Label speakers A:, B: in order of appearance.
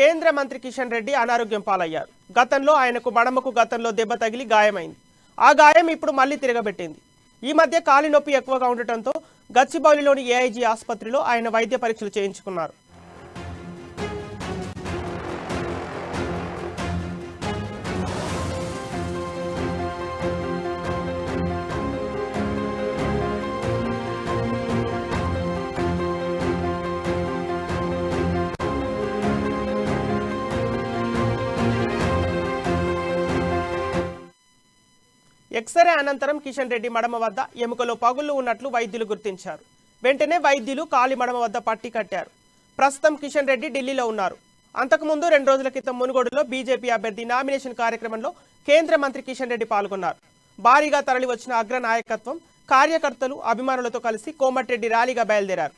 A: కేంద్ర మంత్రి కిషన్ రెడ్డి అనారోగ్యం పాలయ్యారు. గతంలో ఆయనకు మడమకు దెబ్బ తగిలి గాయమైంది. ఆ గాయం ఇప్పుడు మళ్లీ తిరగబెట్టింది. ఈ మధ్య కాలి నొప్పి ఎక్కువగా ఉండటంతో గచ్చిబౌలిలోని ఏఐజీ ఆసుపత్రిలో ఆయన వైద్య పరీక్షలు చేయించుకున్నారు. ఎక్స్రే అనంతరం కిషన్ రెడ్డి మడమ వద్ద ఎముకలో పగుళ్లు ఉన్నట్లు వైద్యులు గుర్తించారు. వెంటనే వైద్యులు కాలి మడమ వద్ద పట్టి కట్టారు. ప్రస్తుతం కిషన్ రెడ్డి ఢిల్లీలో ఉన్నారు. అంతకుముందు 2 రోజుల క్రితం మునుగోడులో బీజేపీ అభ్యర్థి నామినేషన్ కార్యక్రమంలో కేంద్ర మంత్రి కిషన్ రెడ్డి పాల్గొన్నారు. భారీగా తరలి వచ్చిన అగ్ర నాయకత్వం, కార్యకర్తలు, అభిమానులతో కలిసి కోమటిరెడ్డి ర్యాలీగా బయలుదేరారు.